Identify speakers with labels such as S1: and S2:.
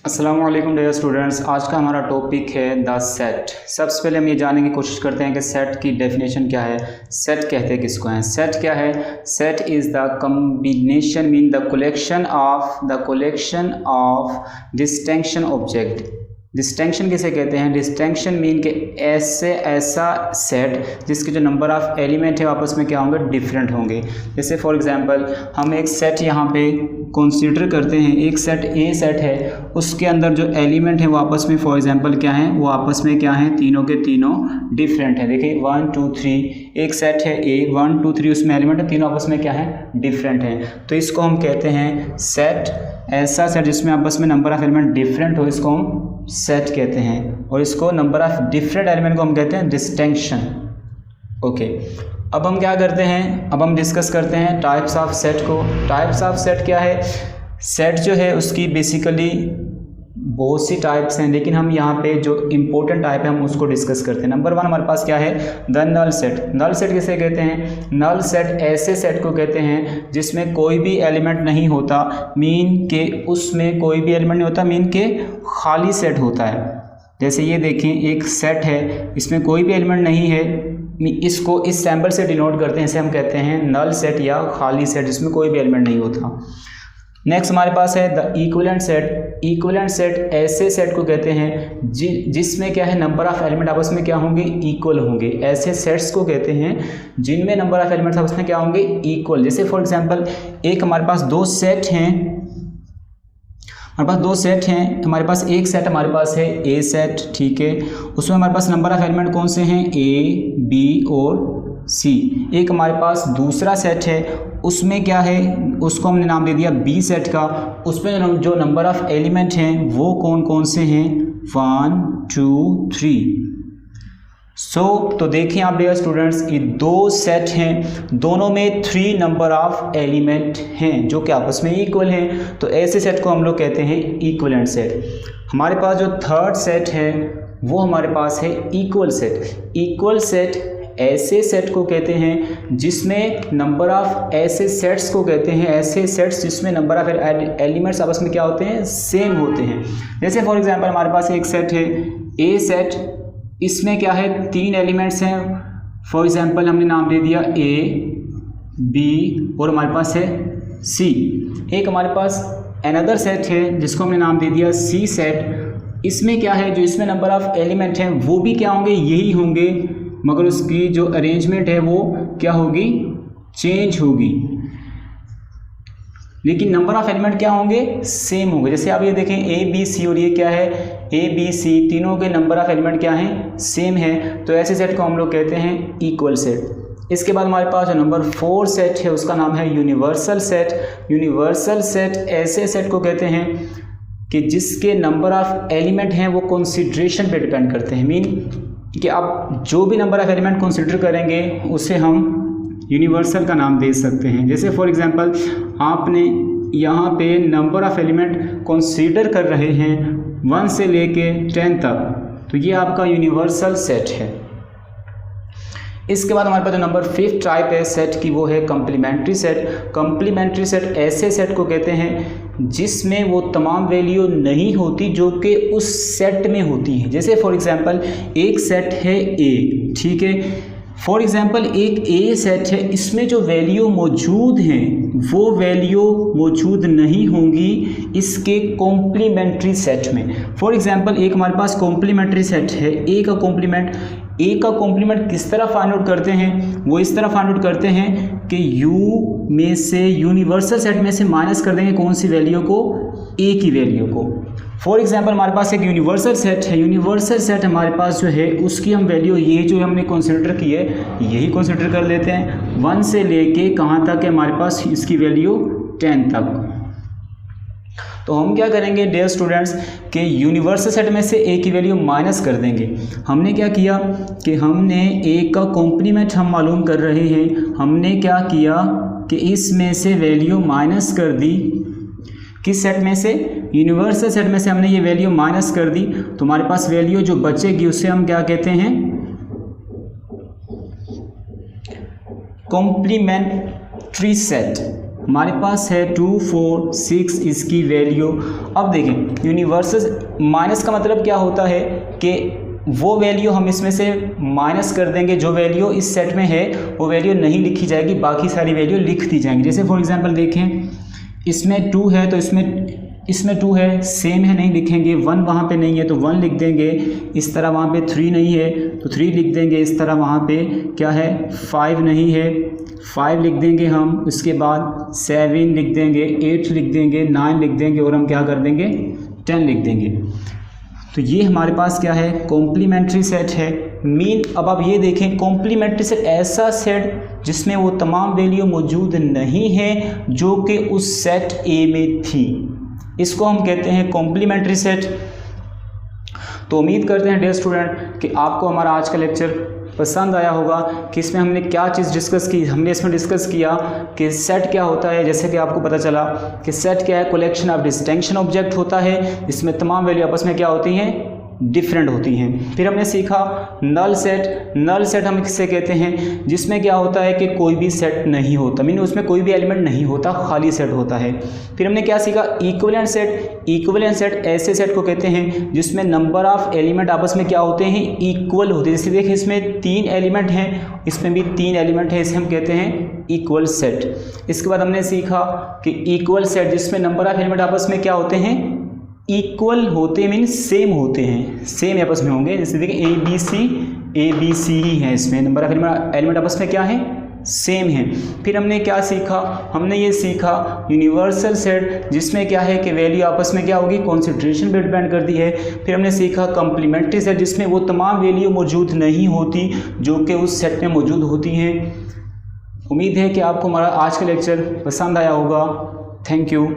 S1: अस्सलाम वालेकुम dear students. आज का हमारा टॉपिक है द सेट। सबसे पहले हम ये जानने की कोशिश करते हैं कि सेट की डेफिनेशन क्या है। सेट कहते किसको हैं? सेट क्या है? Set is the combination mean the collection of distinction object. Distinction किसे कहते हैं? डिस्टिंक्शन मीन के ऐसा सेट जिसके जो नंबर ऑफ़ एलिमेंट है आपस में क्या होंगे? डिफरेंट होंगे। जैसे फॉर एग्जांपल हम एक सेट यहाँ पे कंसीडर करते हैं, एक सेट ए सेट है, उसके अंदर जो एलिमेंट है वो आपस में फॉर एग्जांपल क्या है? वो आपस में क्या है? तीनों के तीनों डिफरेंट है। देखिए 1 2 3 एक सेट है ए, 1 2 3 उसमें एलिमेंट है, तीनों आपस में क्या है? डिफरेंट है। तो इसको हम कहते हैं सेट। ऐसा सेट जिसमें आपस में नंबर ऑफ एलिमेंट डिफरेंट हो इसको हम सेट कहते हैं, और इसको नंबर ऑफ डिफरेंट एलिमेंट को हम कहते हैं डिस्टिंक्शन। ओके, अब हम क्या करते हैं? अब हम डिस्कस करते हैं टाइप्स ऑफ सेट को। टाइप्स ऑफ सेट क्या है? सेट जो है उसकी बेसिकली बहुत सी टाइप्स हैं, लेकिन हम यहाँ पे जो इम्पोर्टेंट टाइप है हम उसको डिस्कस करते हैं। नंबर 1 हमारे पास क्या है? The null set. Null set किसे कहते हैं? नल सेट ऐसे सेट को कहते हैं जिसमें कोई भी एलिमेंट नहीं होता, मीन के उसमें कोई भी एलिमेंट नहीं होता, मीन के खाली सेट होता है। जैसे ये देखें, एक सेट है, इसमें कोई भी एलिमेंट नहीं है, इसको इस सैम्पल से डिनोट करते हैं, इसे हम कहते हैं नल सेट या खाली सेट जिसमें कोई भी एलिमेंट नहीं होता। नेक्स्ट हमारे पास है the equivalent set. Equivalent set ऐसे सेट को कहते हैं जिसमें क्या है? नंबर ऑफ एलिमेंट आपस में क्या होंगे? इक्वल होंगे। ऐसे सेट्स को कहते हैं जिनमें नंबर ऑफ एलिमेंट्स आपस में क्या होंगे? इक्वल। जैसे फॉर एग्जांपल एक हमारे पास दो सेट हैं, हमारे पास दो सेट हैं। हमारे पास एक सेट हमारे पास है ए सेट, ठीक है, उसमें हमारे पास नंबर ऑफ एलिमेंट कौन से हैं? ए, बी और सी। एक हमारे पास दूसरा सेट है, उसमें क्या है? उसको हमने नाम दे दिया बी सेट का। उसमें जो नंबर ऑफ एलिमेंट हैं वो कौन कौन से हैं? 1 2 3। तो देखिए आप डियर स्टूडेंट्स, ये दो सेट हैं, दोनों में 3 नंबर ऑफ एलिमेंट हैं जो कि आपस में इक्वल हैं, तो ऐसे सेट को हम लोग कहते हैं इक्विवेलेंट सेट। हमारे पास जो थर्ड सेट है वो हमारे पास है इक्वल सेट। इक्वल सेट ऐसे सेट को कहते हैं जिसमें नंबर ऑफ ऐसे सेट्स को कहते हैं ऐसे सेट्स जिसमें नंबर ऑफ एलिमेंट्स आपस में क्या होते हैं? सेम होते हैं। जैसे फॉर एग्जांपल हमारे पास एक सेट है ए सेट, इसमें क्या है? 3 एलिमेंट्स हैं। फॉर एग्जांपल हमने नाम दे दिया ए, बी और हमारे पास है सी। एक हमारे पास अनदर सेट है जिसको हमने नाम दे दिया सी सेट। इसमें क्या है? जो इसमें नंबर ऑफ एलिमेंट हैं वो भी क्या होंगे? यही होंगे, मगर उसकी जो अरेंजमेंट है वो क्या होगी? चेंज होगी, लेकिन नंबर ऑफ एलिमेंट क्या होंगे? सेम होंगे। जैसे आप ये देखें ए बी सी, और ये क्या है? ए बी सी, तीनों के नंबर ऑफ एलिमेंट क्या हैं? सेम है। तो ऐसे सेट को हम लोग कहते हैं इक्वल सेट। इसके बाद हमारे पास जो नंबर 4 सेट है उसका नाम है यूनिवर्सल सेट। यूनिवर्सल सेट ऐसे सेट को कहते हैं कि जिसके नंबर ऑफ एलिमेंट हैं वो कंसीडरेशन पे डिपेंड करते हैं, मीन कि आप जो भी नंबर ऑफ एलिमेंट कंसीडर करेंगे उसे हम यूनिवर्सल का नाम दे सकते हैं। जैसे फॉर एग्जांपल आपने यहाँ पे नंबर ऑफ एलिमेंट कंसीडर कर रहे हैं 1 से लेके 10 तक, तो ये आपका यूनिवर्सल सेट है। इसके बाद हमारे पास जो नंबर 5th टाइप है सेट की वो है कम्प्लीमेंट्री सेट। कम्प्लीमेंट्री सेट ऐसे सेट को कहते हैं जिसमें वो तमाम वैल्यू नहीं होती जो कि उस सेट में होती है। जैसे फॉर एग्जांपल एक सेट है ए, ठीक है, फॉर एग्जांपल एक ए सेट है, इसमें जो वैल्यू मौजूद हैं वो वैल्यू मौजूद नहीं होंगी इसके कॉम्प्लीमेंट्री सेट में। फॉर एग्जांपल एक हमारे पास कॉम्प्लीमेंट्री सेट है, ए का कॉम्प्लीमेंट किस तरह फाइंड आउट करते हैं? वो इस तरह फाइंड आउट करते हैं कि यू में से यूनिवर्सल सेट में से माइनस कर देंगे कौन सी वैल्यू को? ए की वैल्यू को। फॉर एग्जांपल हमारे पास एक यूनिवर्सल सेट है, यूनिवर्सल सेट हमारे पास जो है उसकी हम वैल्यू ये जो हमने कंसीडर की है यही कंसीडर कर लेते हैं। 1 से लेके कहाँ तक है? हमारे पास इसकी वैल्यू 10 तक। तो हम क्या करेंगे डियर स्टूडेंट्स कि यूनिवर्सल सेट में से ए की वैल्यू माइनस कर देंगे। हमने क्या किया कि हमने ए का कॉम्प्लीमेंट हम मालूम कर रहे हैं, हमने क्या किया कि इसमें से वैल्यू माइनस कर दी। किस सेट में से? यूनिवर्सल सेट में से हमने ये वैल्यू माइनस कर दी, तो हमारे पास वैल्यू जो बचेगी उसे हम क्या कहते हैं? Complimentary set. हमारे पास है 2 4 6 इसकी वैल्यू। अब देखें यूनिवर्सल माइनस का मतलब क्या होता है कि वो वैल्यू हम इसमें से माइनस कर देंगे, जो वैल्यू इस सेट में है वो वैल्यू नहीं लिखी जाएगी, बाकी सारी वैल्यू लिख दी जाएंगी। जैसे फॉर एग्जांपल देखें इसमें 2 है तो इसमें 2 है, सेम है नहीं लिखेंगे, 1 वहाँ पे नहीं है तो 1 लिख देंगे, इस तरह वहाँ पे 3 नहीं है तो 3 लिख देंगे, इस तरह वहाँ पे क्या है 5 नहीं है 5 लिख देंगे हम, उसके बाद 7 लिख देंगे, 8 लिख देंगे, 9 लिख देंगे और हम क्या कर देंगे 10 लिख देंगे। तो ये हमारे पास क्या है कॉम्प्लीमेंट्री सेट है। मीन अब आप ये देखें कॉम्प्लीमेंट्री सेट ऐसा सेट जिसमें वो तमाम वैल्यू मौजूद नहीं है जो कि उस सेट ए में थी, इसको हम कहते हैं कॉम्प्लीमेंट्री सेट। तो उम्मीद करते हैं डियर स्टूडेंट कि आपको हमारा आज का लेक्चर पसंद आया होगा कि इसमें हमने क्या चीज़ डिस्कस की। हमने इसमें डिस्कस किया कि सेट क्या होता है, जैसे कि आपको पता चला कि सेट क्या है, कलेक्शन ऑफ डिस्टिंक्शन ऑब्जेक्ट होता है, इसमें तमाम वैल्यू आपस में क्या होती हैं डिफरेंट होती हैं। फिर हमने सीखा नल सेट। नल सेट हम किससे कहते हैं, जिसमें क्या होता है कि कोई भी सेट नहीं होता, मीन उसमें कोई भी एलिमेंट नहीं होता, खाली सेट होता है। फिर हमने क्या सीखा इक्विवेलेंट सेट। इक्विवेलेंट सेट ऐसे सेट को कहते हैं जिसमें नंबर ऑफ एलिमेंट आपस में क्या होते हैं इक्वल होते हैं। जैसे देखिए इसमें 3 एलिमेंट हैं, इसमें भी 3 एलिमेंट है, इसे हम कहते हैं इक्वल सेट। इसके बाद हमने सीखा कि इक्वल सेट जिसमें नंबर ऑफ एलिमेंट आपस में क्या होते हैं इक्वल होते मीन सेम होते हैं, सेम आपस में होंगे। जैसे देखिए ए बी सी ही है, इसमें नंबर ऑफ एलिमेंट आपस में क्या है सेम है। फिर हमने क्या सीखा, हमने ये सीखा यूनिवर्सल सेट जिसमें क्या है कि वैल्यू आपस में क्या होगी कॉन्सेंट्रेशन पे डिपेंड करती है। फिर हमने सीखा कॉम्प्लीमेंट्री सेट जिसमें वो तमाम वैल्यू मौजूद नहीं होती जो कि उस सेट में मौजूद होती हैं। उम्मीद है कि आपको हमारा आज का लेक्चर पसंद आया होगा। Thank you.